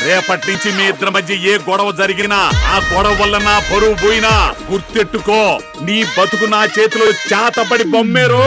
రేపటి నుంచి మీ ఇద్దరి మధ్య ఏ గొడవ జరిగినా ఆ గొడవ వల్ల నా పరువు పోయినా గుర్తెట్టుకో, నీ బతుకు నా చేతిలో చేతపడి బొమ్మేరో.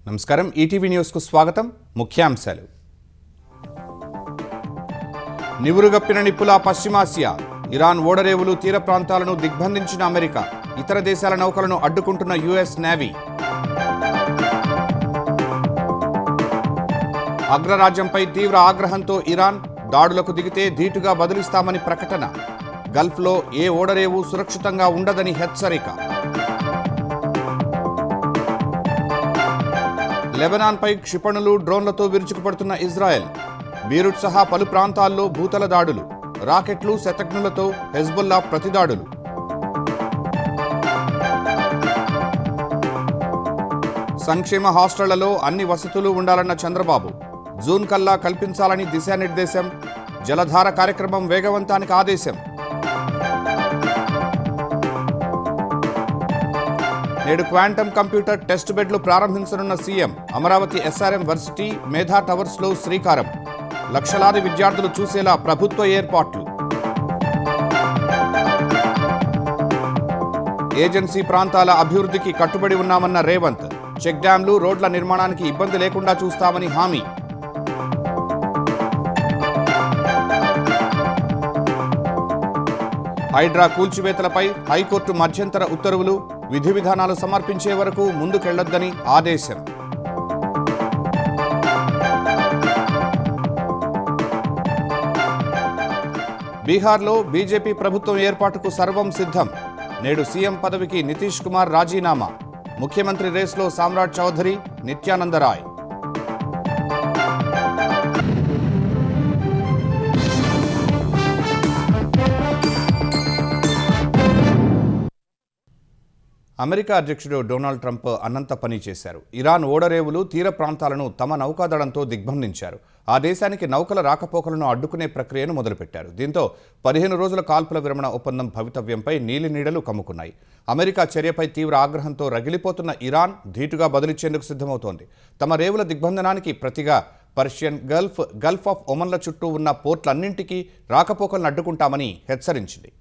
నమస్కారం, ఈటీవీ న్యూస్కు స్వాగతం. ముఖ్యాంశాలు. నివురుగప్పిన నిప్పుల పశ్చిమాసియా, ఇరాన్ ఓడరేవులు తీర ప్రాంతాలను దిగ్బంధించిన అమెరికా, ఇతర దేశాల నౌకలను అడ్డుకుంటున్న యుఎస్ నేవీ. అగ్రరాజ్యంపై తీవ్ర ఆగ్రహంతో ఇరాన్, దాడులకు దిగితే ధీటుగా బదులిస్తామని ప్రకటన. గల్ఫ్లో ఏ ఓడరేవు సురక్షితంగా ఉండదని హెచ్చరిక. లెబనాన్పై క్షిపణులు, డ్రోన్లతో విరుచుకుపడుతున్న ఇజ్రాయెల్. బీరుట్ సహా పలు ప్రాంతాల్లో భూతల దాడులు, రాకెట్లు, శతఘ్నులతో హెజ్బుల్లా ప్రతిదాడులు. సంక్షేమ హాస్టళ్లలో అన్ని వసతులు ఉండాలన్న చంద్రబాబు. జూన్ కల్లా కల్పించాలని దిశానిర్దేశం. జలధార కార్యక్రమం వేగవంతానికి ఆదేశం. నేడు క్వాంటమ్ కంప్యూటర్ టెస్ట్ బెడ్లు ప్రారంభించనున్న సీఎం. అమరావతి ఎస్ఆర్ఎం వర్సిటీ, మేధా టవర్స్లో శ్రీకారం. లక్షలాది విద్యార్థులు చూసేలా ప్రభుత్వ ఏర్పాట్లు. ఏజెన్సీ ప్రాంతాల అభివృద్ధికి కట్టుబడి ఉన్నామన్న రేవంత్. చెక్ డ్యాంలు, రోడ్ల నిర్మాణానికి ఇబ్బంది లేకుండా చూస్తామని హామీ. హైడ్రా కూల్చివేతలపై హైకోర్టు మధ్యంతర ఉత్తర్వులు. విధి విధానాలు సమర్పించే వరకు ముందుకెళ్లొద్దని ఆదేశం. బీహార్లో బీజేపీ ప్రభుత్వం ఏర్పాటుకు సర్వం సిద్ధం. నేడు సీఎం పదవికి నితీష్ కుమార్ రాజీనామా. ముఖ్యమంత్రి రేస్లో సామ్రాట్ చౌధరి, నిత్యానందరాయ్. అమెరికా అధ్యక్షుడు డొనాల్డ్ ట్రంప్ అన్నంత పని చేశారు. ఇరాన్ ఓడరేవులు, తీర ప్రాంతాలను తమ నౌకాదళంతో దిగ్బంధించారు. ఆ దేశానికి నౌకల రాకపోకలను అడ్డుకునే ప్రక్రియను మొదలుపెట్టారు. దీంతో 15 రోజుల కాల్పుల విరమణ ఒప్పందం భవితవ్యంపై నీలినీడలు కమ్ముకున్నాయి. అమెరికా చర్యపై తీవ్ర ఆగ్రహంతో రగిలిపోతున్న ఇరాన్ ధీటుగా బదిలిచ్చేందుకు సిద్ధమవుతోంది. తమ రేవుల దిగ్బంధనానికి ప్రతిగా పర్షియన్ గల్ఫ్, గల్ఫ్ ఆఫ్ ఒమన్ల చుట్టూ ఉన్న పోర్ట్లన్నింటికీ రాకపోకలను అడ్డుకుంటామని హెచ్చరించింది.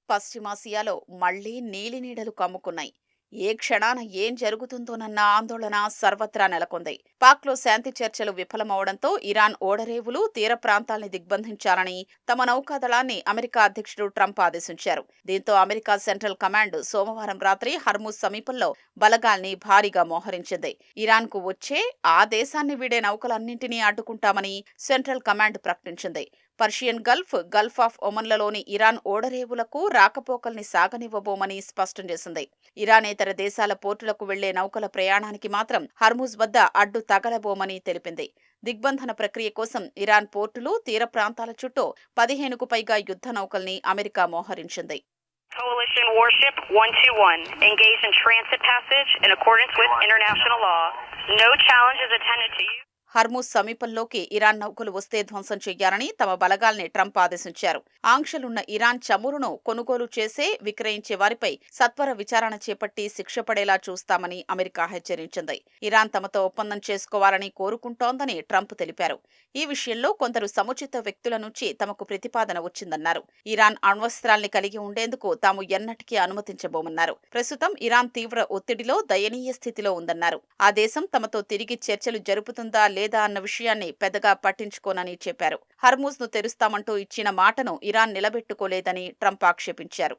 పశ్చిమాసియాలో మళ్లీ నీలినీడలు కమ్ముకున్నాయి. ఏ క్షణాన ఏం జరుగుతుందోనన్న ఆందోళన సర్వత్రా నెలకొంది. పాక్లో శాంతి చర్చలు విఫలమవడంతో ఇరాన్ ఓడరేవులు, తీర ప్రాంతాల్ని దిగ్బంధించాలని తమ నౌకాదళాన్ని అమెరికా అధ్యక్షుడు ట్రంప్ ఆదేశించారు. దీంతో అమెరికా సెంట్రల్ కమాండ్ సోమవారం రాత్రి హర్ముజ్ సమీపంలో బలగాల్ని భారీగా మోహరించింది. ఇరాన్కు వచ్చే, ఆ దేశాన్ని వీడే నౌకలన్నింటినీ అడ్డుకుంటామని సెంట్రల్ కమాండ్ ప్రకటించింది. పర్షియన్ గల్ఫ్, గల్ఫ్ ఆఫ్ ఒమన్లలోని ఇరాన్ ఓడరేవులకు రాకపోకల్ని సాగనివ్వబోమని స్పష్టం చేసింది. ఇరానేతర దేశాల పోర్టులకు వెళ్లే నౌకల ప్రయాణానికి మాత్రం హర్ముజ్ వద్ద అడ్డు తగలబోమని తెలిపింది. దిగ్బంధన ప్రక్రియ కోసం ఇరాన్ పోర్టులు, తీర ప్రాంతాల చుట్టూ 15కు పైగా యుద్ధ నౌకల్ని America మోహరించింది. Coalition warship 121 engaged in transit passage in accordance with international law. No challenge is intended to you. Hormuz సమీపంలోకి ఇరాన్ నౌకలు వస్తే ధ్వంసం చెయ్యాలని తమ బలగాల్ని ట్రంప్ ఆదేశించారు. ఆంక్షలున్న ఇరాన్ చమురును కొనుగోలు చేసే, విక్రయించే వారిపై సత్వర విచారణ చేపట్టి శిక్ష పడేలా చూస్తామని అమెరికా హెచ్చరించింది. ఇరాన్ తమతో ఒప్పందం చేసుకోవాలని కోరుకుంటోందని ట్రంప్ తెలిపారు. ఈ విషయంలో కొందరు సముచిత వ్యక్తుల నుంచి తమకు ప్రతిపాదన వచ్చిందన్నారు. ఇరాన్ అణ్వస్త్రాల్ని కలిగి ఉండేందుకు తాము ఎన్నటికీ అనుమతించబోమన్నారు. ప్రస్తుతం ఇరాన్ తీవ్ర ఒత్తిడిలో, దయనీయ స్థితిలో ఉందన్నారు. ఆ దేశం తమతో తిరిగి చర్చలు జరుపుతుందా లేదా అన్న విషయాన్ని పెద్దగా పట్టించుకోనని చెప్పారు. హర్ముజ్ ను తెరుస్తామంటూ ఇచ్చిన మాటను ఇరాన్ నిలబెట్టుకోలేదని ట్రంప్ ఆక్షేపించారు.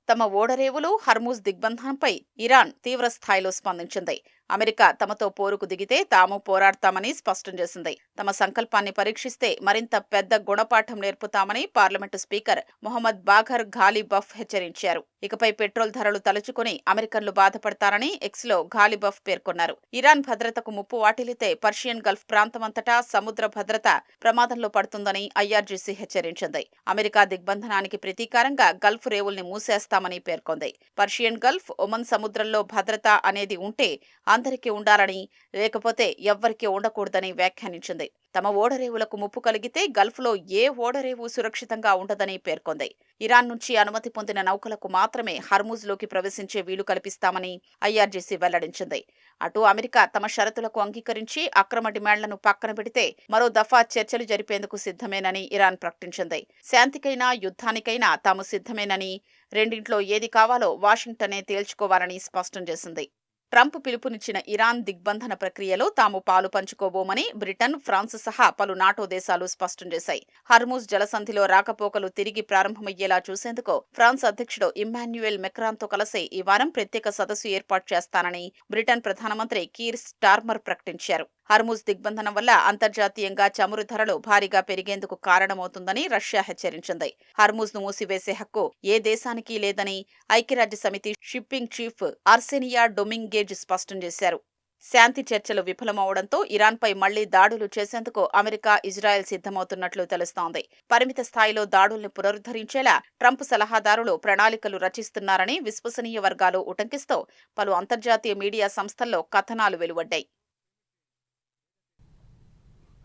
తమ ఓడరేవులు, హర్ముజ్ దిగ్బంధనంపై ఇరాన్ తీవ్ర స్థాయిలో స్పందించింది. అమెరికా తమతో పోరుకు దిగితే తాము పోరాడతామని స్పష్టం చేసింది. తమ సంకల్పాన్ని పరీక్షిస్తే మరింత పెద్ద గుణపాఠం నేర్పుతామని పార్లమెంటు స్పీకర్ మొహమ్మద్ బాఘర్ ఘాలిబఫ్ హెచ్చరించారు. ఇకపై పెట్రోల్ ధరలు తలుచుకుని అమెరికన్లు బాధపడతారని ఎక్స్లో ఘాలిబఫ్ పేర్కొన్నారు. ఇరాన్ భద్రతకు ముప్పు వాటిల్లితే పర్షియన్ గల్ఫ్ ప్రాంతమంతటా సముద్ర భద్రత ప్రమాదంలో పడుతుందని ఐఆర్జీసీ హెచ్చరించింది. అమెరికా దిగ్బంధనానికి ప్రతీకారంగా గల్ఫ్ రేవుల్ని మూసేస్తామని పేర్కొంది. పర్షియన్ గల్ఫ్, ఒమన్ సముద్రంలో భద్రత అనేది ఉంటే అందరికీ ఉండాలని, లేకపోతే ఎవ్వరికీ ఉండకూడదని వ్యాఖ్యానించింది. తమ ఓడరేవులకు ముప్పు కలిగితే గల్ఫ్లో ఏ ఓడరేవు సురక్షితంగా ఉండదని పేర్కొంది. ఇరాన్ నుంచి అనుమతి పొందిన నౌకలకు మాత్రమే హర్మూజ్లోకి ప్రవేశించే వీలు కల్పిస్తామని ఐఆర్జీసీ వెల్లడించింది. అటు అమెరికా తమ షరతులకు అంగీకరించి అక్రమ డిమాండ్లను పక్కన పెడితే మరో దఫా చర్చలు జరిపేందుకు సిద్ధమేనని ఇరాన్ ప్రకటించింది. శాంతికైనా యుద్ధానికైనా తాము సిద్ధమేనని, రెండింట్లో ఏది కావాలో వాషింగ్టనే తేల్చుకోవాలని స్పష్టం చేసింది. ట్రంప్ పిలుపునిచ్చిన ఇరాన్ దిగ్బంధన ప్రక్రియలో తాము పాలు పంచుకోబోమని బ్రిటన్, ఫ్రాన్స్ సహా పలు నాటో దేశాలు స్పష్టం చేశాయి. హర్మూజ్ జలసంధిలో రాకపోకలు తిరిగి ప్రారంభమయ్యేలా చూసేందుకు ఫ్రాన్స్ అధ్యక్షుడు ఇమ్మాన్యుయల్ మెక్రాన్తో కలిసి ఈ వారం ప్రత్యేక సదస్సు ఏర్పాటు చేస్తానని బ్రిటన్ ప్రధానమంత్రి కీర్ స్టార్మర్ ప్రకటించారు. హర్మూజ్ దిగ్బంధనం వల్ల అంతర్జాతీయంగా చమురు ధరలు భారీగా పెరిగేందుకు కారణమవుతుందని రష్యా హెచ్చరించింది. హర్మూజ్ను మూసివేసే హక్కు ఏ దేశానికి లేదని ఐక్యరాజ్యసమితి షిప్పింగ్ చీఫ్ ఆర్సేనియా డొమింగేజ్ స్పష్టం చేశారు. శాంతి చర్చలు విఫలమవడంతో ఇరాన్పై మళ్లీ దాడులు చేసేందుకు అమెరికా, ఇజ్రాయెల్ సిద్ధమవుతున్నట్లు తెలుస్తోంది. పరిమిత స్థాయిలో దాడుల్ని పునరుద్ధరించేలా ట్రంప్ సలహాదారులు ప్రణాళికలు రచిస్తున్నారని విశ్వసనీయ వర్గాలు ఉటంకిస్తూ పలు అంతర్జాతీయ మీడియా సంస్థల్లో కథనాలు వెలువడ్డాయి.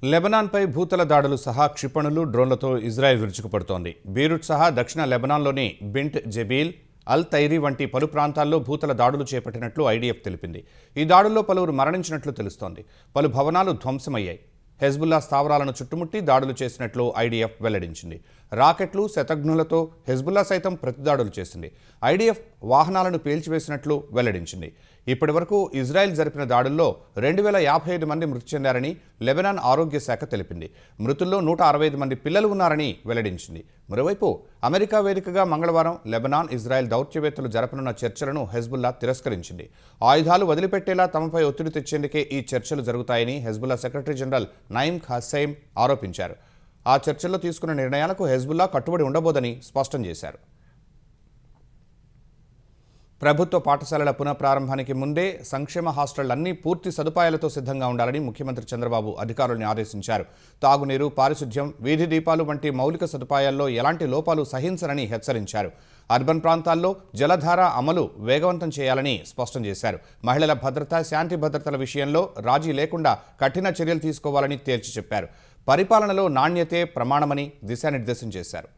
లెబనాన్పై భూతల దాడులు సహా క్షిపణులు, డ్రోన్లతో ఇజ్రాయెల్ విరుచుకుపడుతోంది. బీరూట్ సహా దక్షిణ లెబనాన్లోని బింట్ జబీల్, అల్ తైరీ వంటి పలు ప్రాంతాల్లో భూతల దాడులు చేపట్టినట్లు ఐడీఎఫ్ తెలిపింది. ఈ దాడుల్లో పలువురు మరణించినట్లు తెలుస్తోంది. పలు భవనాలు ధ్వంసమయ్యాయి. హెజ్బుల్లా స్థావరాలను చుట్టుముట్టి దాడులు చేసినట్లు ఐడీఎఫ్ వెల్లడించింది. రాకెట్లు, శతఘ్నులతో హెజ్బుల్లా సైతం ప్రతిదాడులు చేసింది. ఐడీఎఫ్ వాహనాలను పేల్చివేసినట్లు వెల్లడించింది. ఇప్పటి వరకు ఇజ్రాయెల్ జరిపిన దాడుల్లో 2055 మంది మృతి చెందారని లెబనాన్ ఆరోగ్య శాఖ తెలిపింది. మృతుల్లో 165 మంది పిల్లలు ఉన్నారని వెల్లడించింది. మరోవైపు అమెరికా వేదికగా మంగళవారం లెబనాన్, ఇజ్రాయెల్ దౌత్యవేత్తలు జరపనున్న చర్చలను హెజ్బుల్లా తిరస్కరించింది. ఆయుధాలు వదిలిపెట్టేలా తమపై ఒత్తిడి తెచ్చేందుకే ఈ చర్చలు జరుగుతాయని హెజ్బుల్లా సెక్రటరీ జనరల్ నయీం ఖాసెం ఆరోపించారు. ఆ చర్చల్లో తీసుకున్న నిర్ణయాలకు హెజ్బుల్లా కట్టుబడి ఉండబోదని స్పష్టం చేశారు. ప్రభుత్వ పాఠశాలల పునఃప్రారంభానికి ముందే సంక్షేమ హాస్టళ్లన్నీ పూర్తి సదుపాయాలతో సిద్ధంగా ఉండాలని ముఖ్యమంత్రి చంద్రబాబు అధికారులను ఆదేశించారు. తాగునీరు, పారిశుధ్యం, వీధి దీపాలు వంటి మౌలిక సదుపాయాల్లో ఎలాంటి లోపాలు సహించరని హెచ్చరించారు. అర్బన్ ప్రాంతాల్లో జలధార అమలు వేగవంతం చేయాలని స్పష్టం చేశారు. మహిళల భద్రత, శాంతి భద్రతల విషయంలో రాజీ లేకుండా కఠిన చర్యలు తీసుకోవాలని తేల్చి చెప్పారు. పరిపాలనలో నాణ్యతే ప్రమాణమని దిశానిర్దేశం చేశారు.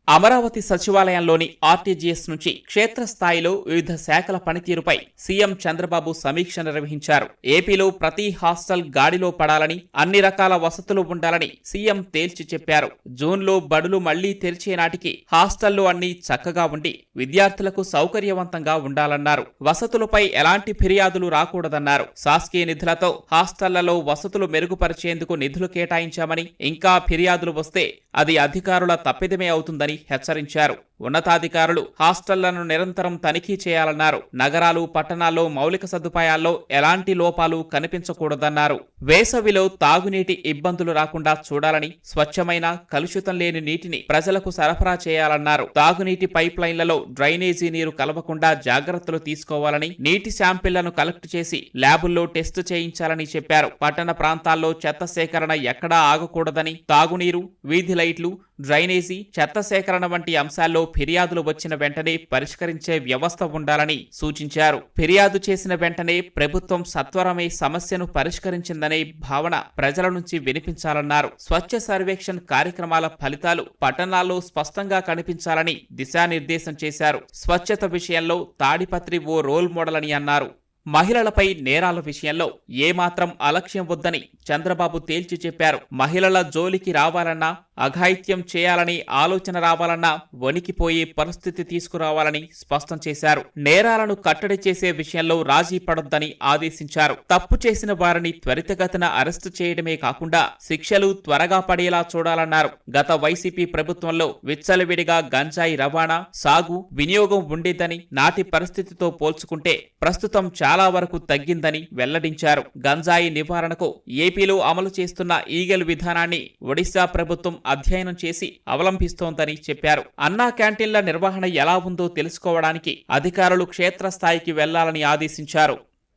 అమరావతి సచివాలయంలోని ఆర్టీజీఎస్ నుంచి క్షేత్రస్థాయిలో వివిధ శాఖల పనితీరుపై సీఎం చంద్రబాబు సమీక్ష నిర్వహించారు. ఏపీలో ప్రతి హాస్టల్ గాడిలో పడాలని, అన్ని రకాల వసతులు ఉండాలని సీఎం తేల్చి చెప్పారు. జూన్లో బడులు మళ్లీ తెరిచే నాటికి హాస్టళ్లు అన్ని చక్కగా ఉండి విద్యార్థులకు సౌకర్యవంతంగా ఉండాలన్నారు. వసతులపై ఎలాంటి ఫిర్యాదులు రాకూడదన్నారు. శాసకీయ నిధులతో హాస్టళ్లలో వసతులు మెరుగుపరిచేందుకు నిధులు కేటాయించామని, ఇంకా ఫిర్యాదులు వస్తే అది అధికారుల తప్పిదమే అవుతుందని హెచ్చరించారు. ఉన్నతాధికారులు హాస్టళ్లను నిరంతరం తనిఖీ చేయాలన్నారు. నగరాలు, పట్టణాల్లో మౌలిక సదుపాయాల్లో ఎలాంటి లోపాలు కనిపించకూడదన్నారు. వేసవిలో తాగునీటి ఇబ్బందులు రాకుండా చూడాలని, స్వచ్ఛమైన, కలుషితం లేని నీటిని ప్రజలకు సరఫరా చేయాలన్నారు. తాగునీటి పైప్ లైన్లలో డ్రైనేజీ నీరు కలవకుండా జాగ్రత్తలు తీసుకోవాలని, నీటి శాంపిళ్లను కలెక్ట్ చేసి ల్యాబుల్లో టెస్టు చేయించాలని చెప్పారు. పట్టణ ప్రాంతాల్లో చెత్త సేకరణ ఎక్కడా ఆగకూడదని, తాగునీరు, వీధి లైట్లు, డ్రైనేజీ, చెత్త సేకరణ వంటి అంశాల్లో ఫిర్యాదులు వచ్చిన వెంటనే పరిష్కరించే వ్యవస్థ ఉండాలని సూచించారు. ఫిర్యాదు చేసిన వెంటనే ప్రభుత్వం సత్వరమే సమస్యను పరిష్కరించిందనే భావన ప్రజల నుంచి వినిపించాలన్నారు. స్వచ్ఛ సర్వేక్షణ్ కార్యక్రమాల ఫలితాలు పట్టణాల్లో స్పష్టంగా కనిపించాలని దిశానిర్దేశం చేశారు. స్వచ్ఛత విషయంలో తాడిపత్రి ఓ రోల్ మోడల్ అని అన్నారు. మహిళలపై నేరాల విషయంలో ఏమాత్రం అలక్ష్యం వద్దని చంద్రబాబు తేల్చి చెప్పారు. మహిళల జోలికి రావాలన్నా, అఘాయిత్యం చేయాలని ఆలోచన రావాలన్నా వణికిపోయే పరిస్థితి తీసుకురావాలని స్పష్టం చేశారు. నేరాలను కట్టడి చేసే విషయంలో రాజీ పడొద్దని ఆదేశించారు. తప్పు చేసిన వారిని త్వరితగతిన అరెస్టు చేయడమే కాకుండా శిక్షలు త్వరగా పడేలా చూడాలన్నారు. గత వైసీపీ ప్రభుత్వంలో విచ్చలవిడిగా గంజాయి రవాణా, సాగు, వినియోగం ఉండేదని, నాటి పరిస్థితితో పోల్చుకుంటే ప్రస్తుతం చాలా వరకు తగ్గిందని వెల్లడించారు. గంజాయి నివారణకు ఏపీలో అమలు చేస్తున్న ఈగల్ విధానాన్ని ఒడిశా ప్రభుత్వం అధ్యయనం చేసి అవలంబిస్తోందని చెప్పారు. అన్నా క్యాంటీన్ల నిర్వహణ ఎలా ఉందో తెలుసుకోవడానికి అధికారులు క్షేత్రస్థాయికి వెళ్లాలని ఆదేశించారు.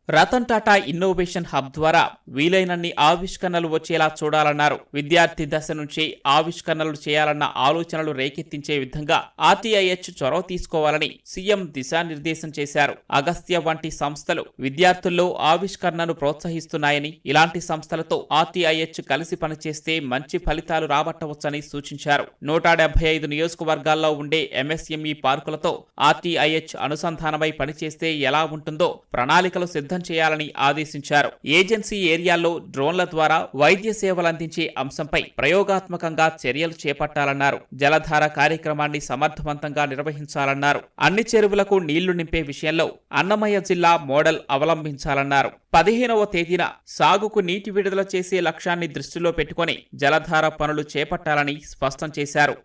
రతన్ టాటా ఇన్నోవేషన్ హబ్ ద్వారా వీలైనన్ని ఆవిష్కరణలు వచ్చేలా చూడాలన్నారు. విద్యార్థి దశ నుంచి ఆవిష్కరణలు చేయాలన్న ఆలోచనలు రేకెత్తించే విధంగా ఆర్టీఐహెచ్ చొరవ తీసుకోవాలని సీఎం దిశానిర్దేశం చేశారు. అగస్త్య వంటి సంస్థలు విద్యార్థుల్లో ఆవిష్కరణను ప్రోత్సహిస్తున్నాయని, ఇలాంటి సంస్థలతో ఆర్టీఐహెచ్ కలిసి పనిచేస్తే మంచి ఫలితాలు రాబట్టవచ్చని సూచించారు. 175 నియోజకవర్గాల్లో ఉండే ఎంఎస్ఎంఈ పార్కులతో ఆర్టీఐహెచ్ అనుసంధానమై పనిచేస్తే ఎలా ఉంటుందో ప్రణాళికలు సిద్ధం చేయాలని ఆదేశించారు. ఏజెన్సీ ఏరియాల్లో డ్రోన్ల ద్వారా వైద్య సేవలందించే అంశంపై ప్రయోగాత్మకంగా చర్యలు చేపట్టాలన్నారు. జలధార కార్యక్రమాన్ని సమర్థవంతంగా నిర్వహించాలన్నారు. అన్ని చెరువులకు నీళ్లు నింపే విషయంలో అన్నమయ్య జిల్లా మోడల్ అవలంబించాలన్నారు. 15వ తేదీన సాగుకు నీటి విడుదల చేసే లక్ష్యాన్ని దృష్టిలో పెట్టుకుని జలధార పనులు చేపట్టాలని స్పష్టం చేశారు.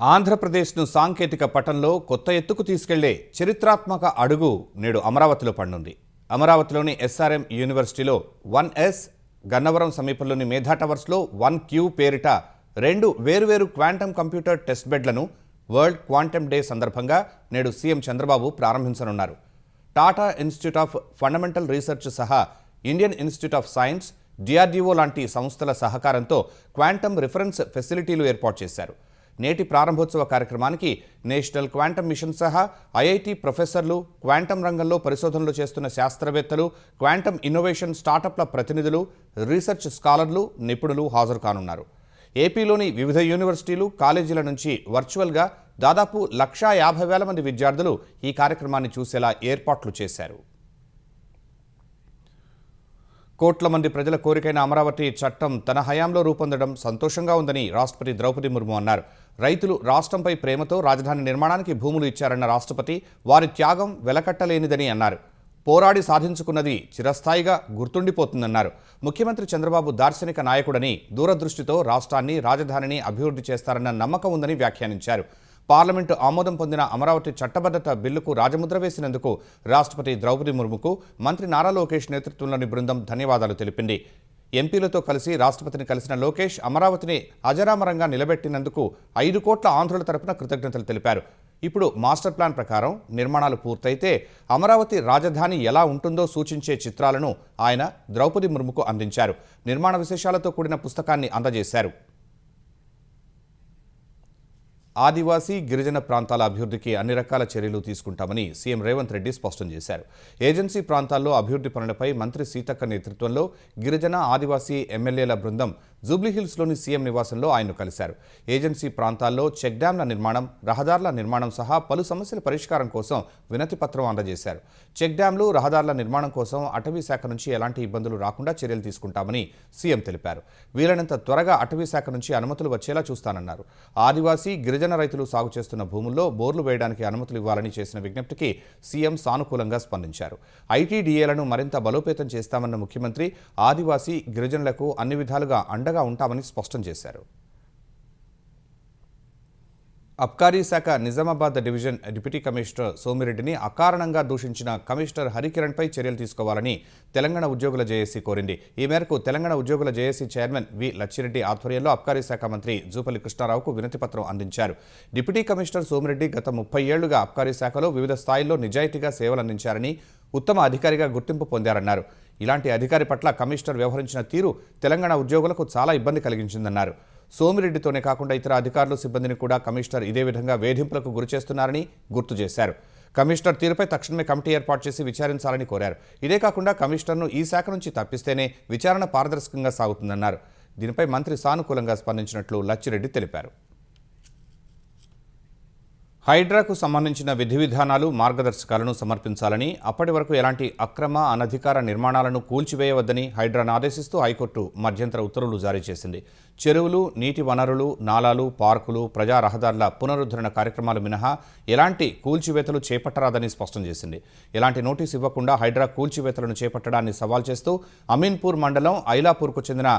ఆంధ్రప్రదేశ్ను సాంకేతిక పటంలో కొత్త ఎత్తుకు తీసుకెళ్లే చరిత్రాత్మక అడుగు నేడు అమరావతిలో పడనుంది. అమరావతిలోని ఎస్ఆర్ఎం యూనివర్సిటీలో 1S, గన్నవరం సమీపంలోని మేధా టవర్స్లో 1Q పేరిట 2 వేర్వేరు క్వాంటమ్ కంప్యూటర్ టెస్ట్ బెడ్లను వరల్డ్ క్వాంటమ్ డే సందర్భంగా నేడు సీఎం చంద్రబాబు ప్రారంభించనున్నారు. Tata Institute of Fundamental Research సహా Indian Institute of Science, DRDO లాంటి సంస్థల సహకారంతో క్వాంటమ్ రిఫరెన్స్ ఫెసిలిటీలు ఏర్పాటు చేశారు. నేటి ప్రారంభోత్సవ కార్యక్రమానికి నేషనల్ క్వాంటమ్ మిషన్ సహా ఐఐటి ప్రొఫెసర్లు, క్వాంటమ్ రంగంలో పరిశోధనలు చేస్తున్న శాస్త్రవేత్తలు, క్వాంటమ్ ఇన్నోవేషన్ స్టార్టప్ల ప్రతినిధులు, రీసెర్చ్ స్కాలర్లు, నిపుణులు హాజరు కానున్నారు. ఏపీలోని వివిధ యూనివర్సిటీలు, కాలేజీల నుంచి వర్చువల్గా దాదాపు 1,50,000 మంది విద్యార్థులు ఈ కార్యక్రమాన్ని చూసేలా ఏర్పాట్లు చేశారు. కోట్ల మంది ప్రజల కోరికైన అమరావతి చట్టం తన హయాంలో రూపొందడం సంతోషంగా ఉందని రాష్ట్రపతి ద్రౌపది ముర్ము అన్నారు. రైతులు రాష్ట్రంపై ప్రేమతో రాజధాని నిర్మాణానికి భూములు ఇచ్చారన్న రాష్ట్రపతి వారి త్యాగం వెలకట్టలేనిదని అన్నారు. పోరాడి సాధించుకున్నది చిరస్థాయిగా గుర్తుండిపోతుందన్నారు. ముఖ్యమంత్రి చంద్రబాబు దార్శనిక నాయకుడని, దూరదృష్టితో రాష్ట్రాన్ని, రాజధానిని అభివృద్ధి చేస్తారన్న నమ్మకం ఉందని వ్యాఖ్యానించారు. పార్లమెంటు ఆమోదం పొందిన అమరావతి చట్టబద్ధత బిల్లుకు రాజముద్ర వేసినందుకు రాష్ట్రపతి ద్రౌపది ముర్ముకు మంత్రి నారా లోకేష్ నేతృత్వంలోని బృందం ధన్యవాదాలు తెలిపింది. ఎంపీలతో కలిసి రాష్ట్రపతిని కలిసిన లోకేష్ అమరావతిని అజరామరంగా నిలబెట్టినందుకు 5 కోట్ల ఆంధ్రుల తరపున కృతజ్ఞతలు తెలిపారు. ఇప్పుడు మాస్టర్ ప్లాన్ ప్రకారం నిర్మాణాలు పూర్తయితే అమరావతి రాజధాని ఎలా ఉంటుందో సూచించే చిత్రాలను ఆయన ద్రౌపది ముర్ముకు అందించారు. నిర్మాణ విశేషాలతో కూడిన పుస్తకాన్ని అందజేశారు. ఆదివాసీ, గిరిజన ప్రాంతాల అభివృద్ధికి అన్ని రకాల చర్యలు తీసుకుంటామని సీఎం రేవంత్ రెడ్డి స్పష్టం చేశారు. ఏజెన్సీ ప్రాంతాల్లో అభివృద్ధి పనులపై మంత్రి సీతక్క నేతృత్వంలో గిరిజన, ఆదివాసీ ఎమ్మెల్యేల బృందం జూబ్లీహిల్స్లోని సీఎం నివాసంలో ఆయన్ను కలిశారు. ఏజెన్సీ ప్రాంతాల్లో చెక్ డ్యాంల నిర్మాణం, రహదారుల నిర్మాణం సహా పలు సమస్యల పరిష్కారం కోసం వినతి పత్రం అందజేశారు. చెక్ డ్యాంలు, రహదారుల నిర్మాణం కోసం అటవీ శాఖ నుంచి ఎలాంటి ఇబ్బందులు రాకుండా చర్యలు తీసుకుంటామని సీఎం తెలిపారు. వీలైనంత త్వరగా అటవీ శాఖ నుంచి అనుమతులు వచ్చేలా చూస్తానన్నారు. ఆదివాసీ, గిరిజన రైతులు సాగు చేస్తున్న భూముల్లో బోర్లు వేయడానికి అనుమతులు ఇవ్వాలని చేసిన విజ్ఞప్తికి సీఎం సానుకూలంగా స్పందించారు. ఐటీడీఏలను మరింత బలోపేతం చేస్తామన్న ముఖ్యమంత్రి ఆదివాసీ, గిరిజనులకు అన్ని విధాలుగా అండగా ఉంటామని స్పష్టం చేశారు. అబ్కారీ శాఖ నిజామాబాద్ డివిజన్ డిప్యూటీ కమిషనర్ సోమిరెడ్డిని అకారణంగా దూషించిన కమిషనర్ హరికిరణ్పై చర్యలు తీసుకోవాలని తెలంగాణ ఉద్యోగుల జేఏసీ కోరింది. ఈ మేరకు తెలంగాణ ఉద్యోగుల జేఏసీ చైర్మన్ వి లచ్చిరెడ్డి ఆధ్వర్యంలో అబ్కారీ శాఖ మంత్రి జూపల్లి కృష్ణారావుకు వినతిపత్రం అందించారు. డిప్యూటీ కమిషనర్ సోమిరెడ్డి గత 30 ఏళ్లుగా అబ్కారీ శాఖలో వివిధ స్థాయిల్లో నిజాయితీగా సేవలందించారని, ఉత్తమ అధికారిగా గుర్తింపు పొందారన్నారు. ఇలాంటి అధికారి పట్ల కమిషనర్ వ్యవహరించిన తీరు తెలంగాణ ఉద్యోగులకు చాలా ఇబ్బంది కలిగించిందన్నారు. సోమిరెడ్డితోనే కాకుండా ఇతర అధికారులు, సిబ్బందిని కూడా కమిషనర్ ఇదే విధంగా వేధింపులకు గురిచేస్తున్నారని గుర్తు చేశారు. కమిషనర్ తీరుపై తక్షణమే కమిటీ ఏర్పాటు చేసి విచారించాలని కోరారు. ఇదే కాకుండా కమిషనర్ను ఈ శాఖ నుంచి తప్పిస్తేనే విచారణ పారదర్శకంగా సాగుతుందన్నారు. దీనిపై మంత్రి సానుకూలంగా స్పందించినట్లు లచ్చిరెడ్డి తెలిపారు. హైడ్రాకు సంబంధించిన విధి విధానాలు మార్గదర్శకాలను సమర్పించాలని, అప్పటి వరకు ఎలాంటి అక్రమ అనధికార నిర్మాణాలను కూల్చివేయవద్దని హైడ్రాను ఆదేశిస్తూ హైకోర్టు మధ్యంతర ఉత్తర్వులు జారీ చేసింది. చెరువులు, నీటి వనరులు, నాలాలు, పార్కులు, ప్రజా రహదారుల పునరుద్ధరణ కార్యక్రమాలు మినహా ఎలాంటి కూల్చివేతలు చేపట్టరాదని స్పష్టం చేసింది. ఎలాంటి నోటీసు ఇవ్వకుండా హైడ్రా కూల్చివేతలను చేపట్టడాన్ని సవాల్ చేస్తూ అమీన్పూర్ మండలం ఐలాపూర్కు చెందిన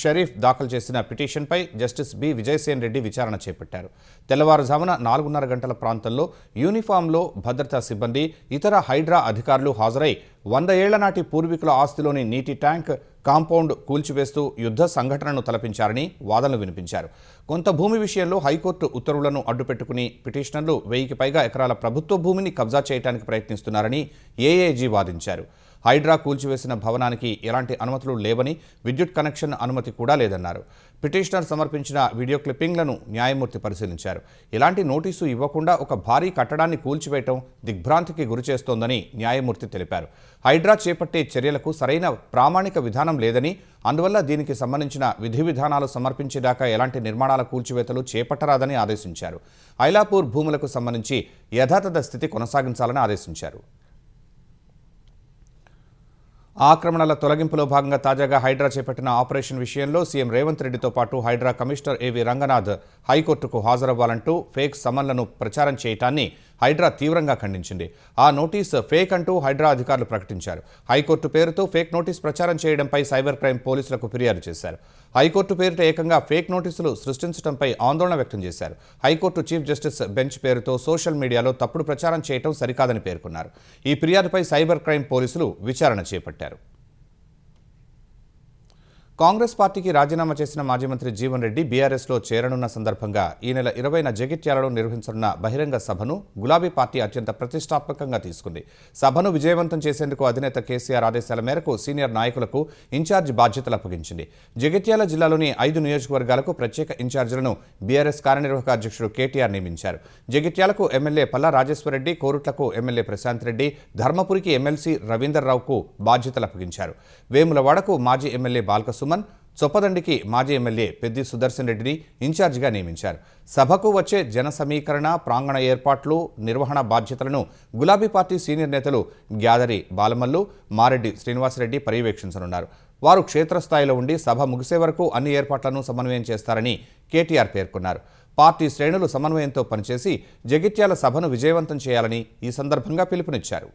షరీఫ్ దాఖలు చేసిన పిటిషన్పై జస్టిస్ బి విజయసేన్ రెడ్డి విచారణ చేపట్టారు. తెల్లవారుజామున 4:30 గంటల ప్రాంతంలో యూనిఫామ్లో భద్రతా సిబ్బంది, ఇతర హైడ్రా అధికారులు హాజరై 100 ఏళ్ల నాటి పూర్వీకుల ఆస్తిలోని నీటి ట్యాంక్, కాంపౌండ్ కూల్చివేస్తూ యుద్ధ సంఘటనను తలపించారని వాదనలు వినిపించారు. కొంత భూమి విషయంలో హైకోర్టు ఉత్తర్వులను అడ్డుపెట్టుకుని పిటిషనర్లు 1000కి పైగా ఎకరాల ప్రభుత్వ భూమిని కబ్జా చేయడానికి ప్రయత్నిస్తున్నారని ఏఏజీ వాదించారు. హైడ్రా కూల్చివేసిన భవనానికి ఎలాంటి అనుమతులు లేవని, విద్యుత్ కనెక్షన్ అనుమతి కూడా లేదన్నారు. పిటిషనర్ సమర్పించిన వీడియో క్లిప్పింగ్లను న్యాయమూర్తి పరిశీలించారు. ఎలాంటి నోటీసు ఇవ్వకుండా ఒక భారీ కట్టడాన్ని కూల్చివేయటం దిగ్భ్రాంతికి గురిచేస్తోందని న్యాయమూర్తి తెలిపారు. హైడ్రా చేపట్టే చర్యలకు సరైన ప్రామాణిక విధానం లేదని, అందువల్ల దీనికి సంబంధించిన విధి విధానాలు సమర్పించేదాకా ఎలాంటి నిర్మాణాల కూల్చివేతలు చేపట్టరాదని ఆదేశించారు. ఐలాపూర్ భూములకు సంబంధించి యథాతథ స్థితి కొనసాగించాలని ఆదేశించారు. ఆక్రమణల తొలగింపులో భాగంగా తాజాగా హైడ్రా చేపట్టిన ఆపరేషన్ విషయంలో సీఎం రేవంత్ రెడ్డితో పాటు హైడ్రా కమిషనర్ ఏవి రంగనాథ్ హైకోర్టుకు హాజరవ్వాలంటూ ఫేక్ సమన్లను ప్రచారం చేయటాన్ని హైడ్రా తీవ్రంగా ఖండించింది. ఆ నోటీస్ ఫేక్ అంటూ హైడ్రా అధికారులు ప్రకటించారు. హైకోర్టు పేరుతో ఫేక్ నోటీస్ ప్రచారం చేయడంపై సైబర్ క్రైమ్ పోలీసులకు ఫిర్యాదు చేశారు. హైకోర్టు పేరిట ఏకంగా ఫేక్ నోటీసులు సృష్టించడంపై ఆందోళన వ్యక్తం చేశారు. హైకోర్టు చీఫ్ జస్టిస్ బెంచ్ పేరుతో సోషల్ మీడియాలో తప్పుడు ప్రచారం చేయడం సరికాదని పేర్కొన్నారు. ఈ ఫిర్యాదుపై సైబర్ క్రైమ్ పోలీసులు విచారణ చేపట్టారు. కాంగ్రెస్ పార్టీకి రాజీనామా చేసిన మాజీ మంత్రి జీవన్ రెడ్డి బీఆర్ఎస్లో చేరనున్న సందర్భంగా ఈ నెల 20న జగిత్యాలలో నిర్వహించనున్న బహిరంగ సభను గులాబీ పార్టీ అత్యంత ప్రతిష్టాత్మకంగా తీసుకుంది. సభను విజయవంతం చేసేందుకు అధినేత కేసీఆర్ ఆదేశాల మేరకు సీనియర్ నాయకులకు ఇన్ఛార్జ్ బాధ్యతలు అప్పగించింది. జగిత్యాల జిల్లాలోని 5 నియోజకవర్గాలకు ప్రత్యేక ఇన్ఛార్జీలను బీఆర్ఎస్ కార్యనిర్వాహక అధ్యక్షుడు కేటీఆర్ నియమించారు. జగిత్యాలకు ఎమ్మెల్యే పల్లా రాజేశ్వరరెడ్డి, కోరుట్లకు ఎమ్మెల్యే ప్రశాంత్ రెడ్డి, ధర్మపురికి ఎమ్మెల్సీ రవీందర్ రావుకు బాధ్యతలు అప్పగించారు. వేములవాడకు మాజీ ఎమ్మెల్యే బాల్క చొప్పదండికి మాజీ ఎమ్మెల్యే పెద్ది సుదర్శన్ రెడ్డిని ఇన్ఛార్జిగా నియమించారు. సభకు వచ్చే జన సమీకరణ, ప్రాంగణ ఏర్పాట్లు, నిర్వహణ బాధ్యతలను గులాబీ పార్టీ సీనియర్ నేతలు గ్యాదరి బాలమల్లు, మారెడ్డి శ్రీనివాసరెడ్డి పర్యవేక్షించనున్నారు. వారు క్షేత్రస్థాయిలో ఉండి సభ ముగిసే వరకు అన్ని ఏర్పాట్లను సమన్వయం చేస్తారని కేటీఆర్ పేర్కొన్నారు. పార్టీ శ్రేణులు సమన్వయంతో పనిచేసి జగిత్యాల సభను విజయవంతం చేయాలని ఈ సందర్భంగా పిలుపునిచ్చారు.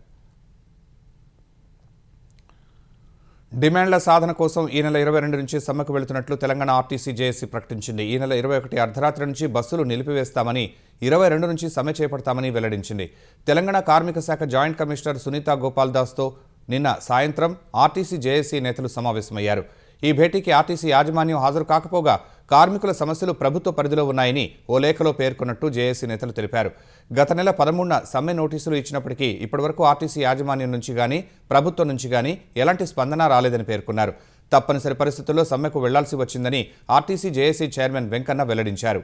డిమాండ్ల సాధన కోసం ఈ నెల 22 నుంచి సమ్మెకు వెళుతున్నట్లు తెలంగాణ ఆర్టీసీ జేఏసీ ప్రకటించింది. ఈ నెల 21 అర్ధరాత్రి నుంచి బస్సులు నిలిపివేస్తామని, 22 నుంచి సమ్మె చేపడతామని వెల్లడించింది. తెలంగాణ కార్మిక శాఖ జాయింట్ కమిషనర్ సునీతా గోపాల్ దాస్తో నిన్న సాయంత్రం ఆర్టీసీ జేఏసీ నేతలు సమావేశమయ్యారు. ఈ భేటీకి ఆర్టీసీ యాజమాన్యం హాజరు కాకపోగా కార్మికుల సమస్యలు ప్రభుత్వ పరిధిలో ఉన్నాయని ఓ లేఖలో పేర్కొన్నట్టు జేఏసీ నేతలు తెలిపారు. గత నెల 13న సమ్మె నోటీసులు ఇచ్చినప్పటికీ ఇప్పటివరకు ఆర్టీసీ యాజమాన్యం నుంచి కానీ ప్రభుత్వం నుంచి కానీ ఎలాంటి స్పందన రాలేదని పేర్కొన్నారు. తప్పనిసరి పరిస్థితుల్లో సమ్మెకు వెళ్లాల్సి వచ్చిందని ఆర్టీసీ జేఏసీ చైర్మన్ వెంకన్న వెల్లడించారు.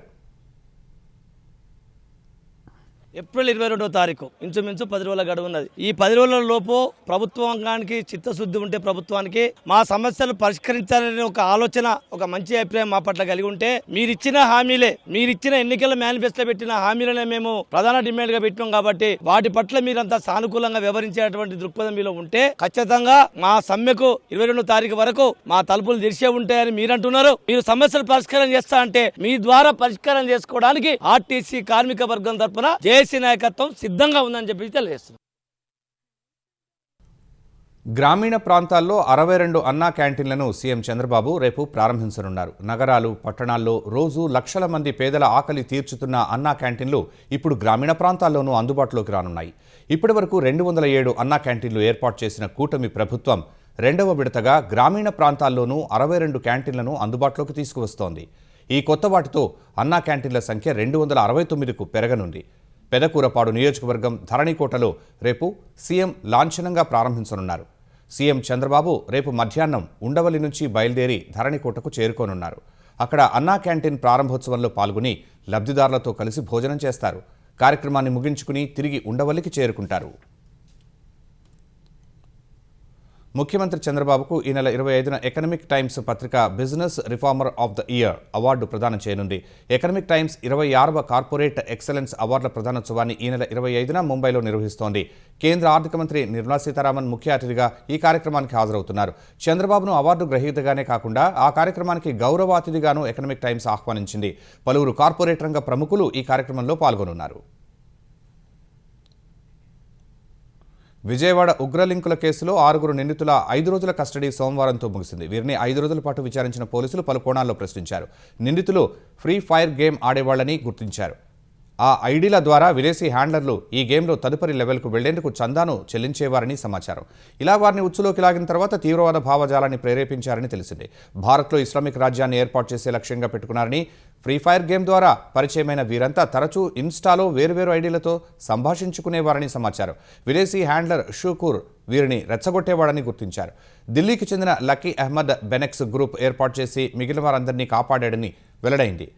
ఏప్రిల్ 22వ తారీఖు ఇంచుమించు 10 రోజుల గడువు ఉన్నది. ఈ 10 రోజుల లోపు ప్రభుత్వానికి చిత్తశుద్ధి ఉంటే ప్రభుత్వానికి మా సమస్యలు పరిష్కరించాలనే ఒక ఆలోచన, ఒక మంచి అభిప్రాయం మా పట్ల కలిగి ఉంటే మీరిచ్చిన హామీలే, మీరిచ్చిన ఎన్నికల మేనిఫెస్టో పెట్టిన హామీలనే మేము ప్రధాన డిమాండ్ గా పెట్టినాం కాబట్టి వాటి పట్ల మీరంతా సానుకూలంగా వ్యవహరించేటువంటి దృక్పథం మీలో ఉంటే ఖచ్చితంగా మా సమ్మెకు 22వ తారీఖు వరకు మా తలుపులు తెరిచే ఉంటాయని మీరు అంటున్నారు. మీరు సమస్యలు పరిష్కారం చేస్తా అంటే మీ ద్వారా పరిష్కారం చేసుకోవడానికి ఆర్టీసీ కార్మిక వర్గం తరఫున జేఏసీ నాయకత్వం సిద్ధంగా ఉందని చెప్పి తెలియజేస్తుంది. గ్రామీణ ప్రాంతాల్లో 62 అన్నా క్యాంటీన్లను సీఎం చంద్రబాబు రేపు ప్రారంభించనున్నారు. నగరాలు, పట్టణాల్లో రోజు లక్షల మంది పేదల ఆకలి తీర్చుతున్న అన్నా క్యాంటీన్లు ఇప్పుడు గ్రామీణ ప్రాంతాల్లోనూ అందుబాటులోకి రానున్నాయి. ఇప్పటి వరకు 207 అన్నా క్యాంటీన్లు ఏర్పాటు చేసిన కూటమి ప్రభుత్వం 2వ విడతగా గ్రామీణ ప్రాంతాల్లోనూ 62 క్యాంటీన్లను అందుబాటులోకి తీసుకువస్తోంది. ఈ కొత్త వాటితో అన్నా క్యాంటీన్ల సంఖ్య 269కు పెరగనుంది. పెదకూరపాడు నియోజకవర్గం ధరణికోటలో రేపు సీఎం లాంఛనంగా ప్రారంభించనున్నారు. సీఎం చంద్రబాబు రేపు మధ్యాహ్నం ఉండవల్లి నుంచి బయలుదేరి ధరణికోటకు చేరుకోనున్నారు. అక్కడ అన్నా క్యాంటీన్ ప్రారంభోత్సవంలో పాల్గొని లబ్ధిదారులతో కలిసి భోజనం చేస్తారు. కార్యక్రమాన్ని ముగించుకుని తిరిగి ఉండవల్లికి చేరుకుంటారు. ముఖ్యమంత్రి చంద్రబాబుకు ఈ నెల 25న ఎకనామిక్ టైమ్స్ పత్రిక business reformer of the year award ప్రదానం చేయనుంది. ఎకనామిక్ టైమ్స్ 26వ కార్పొరేట్ ఎక్సలెన్స్ అవార్డుల ప్రదానోత్సవాన్ని ఈ నెల 25న ముంబైలో నిర్వహిస్తోంది. కేంద్ర ఆర్థిక మంత్రి నిర్మలా సీతారామన్ ముఖ్య అతిథిగా ఈ కార్యక్రమానికి హాజరవుతున్నారు. చంద్రబాబును అవార్డు గ్రహీతగానే కాకుండా ఆ కార్యక్రమానికి గౌరవ అతిథిగాను ఎకనామిక్ టైమ్స్ ఆహ్వానించింది. పలువురు కార్పొరేట్ రంగ ప్రముఖులు ఈ కార్యక్రమంలో పాల్గొనున్నారు. విజయవాడ ఉగ్రలింకుల కేసులో 6 నిందితుల 5 రోజుల కస్టడీ సోమవారంతో ముగిసింది. వీరిని 5 రోజుల పాటు విచారించిన పోలీసులు పలు కోణాల్లో ప్రశ్నించారు. నిందితులు ఫ్రీ ఫైర్ గేమ్ ఆడేవాళ్లని గుర్తించారు. ఆ ఐడీల ద్వారా విదేశీ హ్యాండ్లర్లు ఈ గేమ్లో తదుపరి లెవెల్కు వెళ్లేందుకు చందాను చెల్లించేవారని సమాచారం. ఇలా వారిని ఉచ్చులోకి లాగిన తర్వాత తీవ్రవాద భావజాలాన్ని ప్రేరేపించారని తెలిసింది. భారత్లో ఇస్లామిక్ రాజ్యాన్ని ఏర్పాటు చేసే లక్ష్యంగా పెట్టుకున్నారని, ఫ్రీ ఫైర్ గేమ్ ద్వారా పరిచయమైన వీరంతా తరచూ ఇన్స్టాలో వేర్వేరు ఐడీలతో సంభాషించుకునేవారని సమాచారం. విదేశీ హ్యాండ్లర్ షూకూర్ వీరిని రెచ్చగొట్టేవాడని గుర్తించారు. ఢిల్లీకి చెందిన లక్కీ అహ్మద్ బెనెక్స్ గ్రూప్ ఏర్పాటు చేసి మిగిలిన వారందరినీ కాపాడాడని వెల్లడైంది.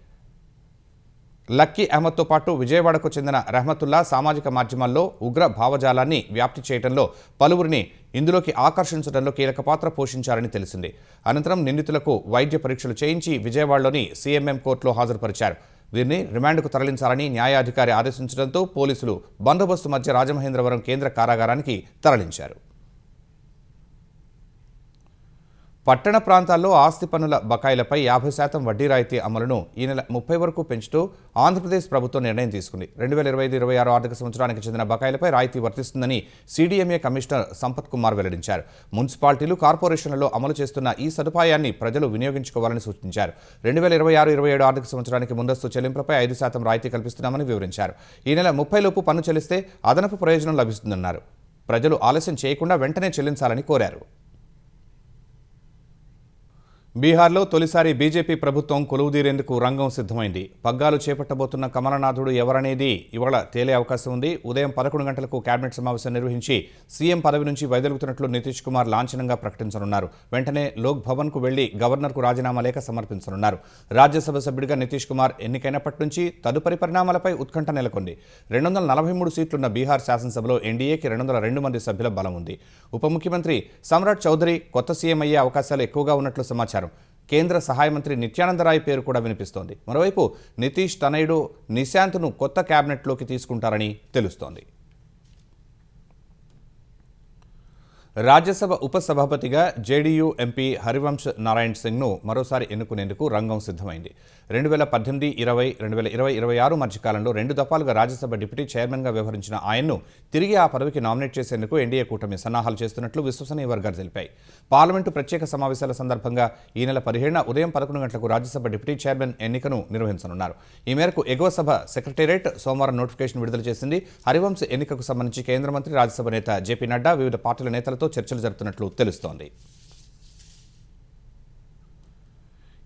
లక్కీ అహ్మద్తో పాటు విజయవాడకు చెందిన రెహమతుల్లా సామాజిక మాధ్యమాల్లో ఉగ్ర భావజాలాన్ని వ్యాప్తి చేయడంలో పలువురిని ఇందులోకి ఆకర్షించడంలో కీలక పాత్ర పోషించారని తెలిసింది. అనంతరం నిందితులకు వైద్య పరీక్షలు చేయించి విజయవాడలోని సీఎంఎం కోర్టులో హాజరుపరిచారు. వీరిని రిమాండ్కు తరలించాలని న్యాయాధికారి ఆదేశించడంతో పోలీసులు బందోబస్తు మధ్య రాజమహేంద్రవరం కేంద్ర కారాగారానికి తరలించారు. పట్టణ ప్రాంతాల్లో ఆస్తి పన్నుల బకాయిలపై 50% వడ్డీ రాయితీ అమలును ఈ నెల 30 వరకు పెంచుతూ ఆంధ్రప్రదేశ్ ప్రభుత్వం నిర్ణయం తీసుకుంది. 2025-26 ఆర్థిక సంవత్సరానికి చెందిన బకాయిలపై రాయితీ వర్తిస్తుందని CDMA కమిషనర్ సంపత్ కుమార్ వెల్లడించారు. మున్సిపాలిటీలు, కార్పొరేషన్లలో అమలు చేస్తున్న ఈ సదుపాయాన్ని ప్రజలు వినియోగించుకోవాలని సూచించారు. 2026-27 ఆర్థిక సంవత్సరానికి ముందస్తు చెల్లింపులపై 5% రాయితీ కల్పిస్తున్నామని వివరించారు. ఈ నెల 30 లోపు పన్ను చెల్లిస్తే అదనపు ప్రయోజనం లభిస్తుందన్నారు. ప్రజలు ఆలస్యం చేయకుండా వెంటనే చెల్లించాలని కోరారు. బీహార్లో తొలిసారి బీజేపీ ప్రభుత్వం కొలువుదీరేందుకు రంగం సిద్ధమైంది. పగ్గాలు చేపట్టబోతున్న కమలనాథుడు ఎవరనేది ఇవాళ తేలే అవకాశం ఉంది. ఉదయం 11 గంటలకు కేబినెట్ సమావేశం నిర్వహించి సీఎం పదవి నుంచి వైదొలుగుతున్నట్లు నితీష్ కుమార్ లాంఛనంగా ప్రకటించనున్నారు. వెంటనే లోక్ భవన్కు వెళ్లి గవర్నర్కు రాజీనామా లేఖ సమర్పించనున్నారు. రాజ్యసభ సభ్యుడిగా నితీష్ కుమార్ ఎన్నికైనప్పటి నుంచి తదుపరి పరిణామాలపై ఉత్కంఠ నెలకొంది. 243 సీట్లున్న బీహార్ శాసనసభలో ఎన్డీఏకి 202 మంది సభ్యుల బలం ఉంది. ఉప ముఖ్యమంత్రి సమ్రాట్ చౌదరి కొత్త సీఎం అయ్యే అవకాశాలు ఎక్కువగా ఉన్నట్లు సమాచారం. కేంద్ర సహాయ మంత్రి నిత్యానందరాయ్ పేరు కూడా వినిపిస్తోంది. మరోవైపు నితీష్ తనయుడు నిశాంత్ను కొత్త కేబినెట్లోకి తీసుకుంటారని తెలుస్తోంది. రాజ్యసభ ఉపసభాపతిగా జేడీయూ ఎంపీ హరివంశ్ నారాయణ్ సింగ్ను మరోసారి ఎన్నుకునేందుకు రంగం సిద్ధమైంది. 2018, 20, 2020-26 మధ్యకాలంలో 2 దఫాలుగా రాజ్యసభ డిప్యూటీ చైర్మన్గా వ్యవహరించిన ఆయన్ను తిరిగి ఆ పదవికి నామినేట్ చేసేందుకు ఎన్డీఏ కూటమి సన్నాహాలు చేస్తున్నట్లు విశ్వసనీయ వర్గాలు తెలిపాయి. పార్లమెంటు ప్రత్యేక సమావేశాల సందర్భంగా ఈ నెల 15న ఉదయం 11 గంటలకు రాజ్యసభ డిప్యూటీ చైర్మన్ ఎన్నికను నిర్వహించనున్నారు. ఈ మేరకు ఎగువ సభ సెక్రటేరియట్ సోమవారం నోటిఫికేషన్ విడుదల చేసింది. హరివంశ్ ఎన్నికకు సంబంధించి కేంద్ర మంత్రి, రాజ్యసభ నేత జేపీ నడ్డా వివిధ పార్టీల నేతలతో చర్చలు జరుపుతున్నట్లు తెలుస్తోంది.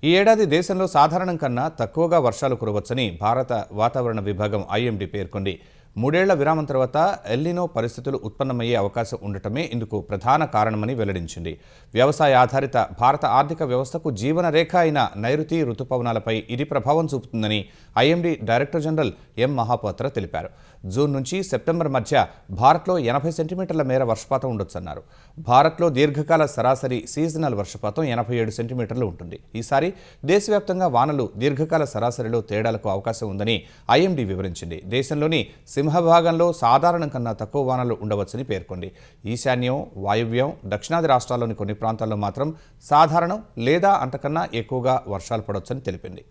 ఈ ఏడాది దేశంలో సాధారణం కన్నా తక్కువగా వర్షాలు కురవచ్చని భారత వాతావరణ విభాగం IMD పేర్కొంది. 3 ఏళ్ల విరామం తర్వాత ఎల్నినో పరిస్థితులు ఉత్పన్నమయ్యే అవకాశం ఉండటమే ఇందుకు ప్రధాన కారణమని వెల్లడించింది. వ్యవసాయ ఆధారిత భారత ఆర్థిక వ్యవస్థకు జీవన రేఖ అయిన నైరుతి రుతుపవనాలపై ఇది ప్రభావం చూపుతుందని IMD డైరెక్టర్ జనరల్ ఎం మహాపాత్ర తెలిపారు. జూన్ నుంచి సెప్టెంబర్ మధ్య భారత్లో 80 సెంటీమీటర్ల మేర వర్షపాతం ఉండొచ్చన్నారు. భారత్లో దీర్ఘకాల సరాసరి సీజనల్ వర్షపాతం 87 సెంటీమీటర్లు ఉంటుంది. ఈసారి దేశవ్యాప్తంగా వానలు దీర్ఘకాల సరాసరిలో తేడాలకు అవకాశం ఉందని IMD వివరించింది. దేశంలోని సింహభాగంలో సాధారణం కన్నా తక్కువ వానలు ఉండవచ్చని పేర్కొంది. ఈశాన్యం, వాయువ్యం, దక్షిణాది రాష్ట్రాల్లోని కొన్ని ప్రాంతాల్లో మాత్రం సాధారణం లేదా అంతకన్నా ఎక్కువగా వర్షాలు పడవచ్చని తెలిపింది.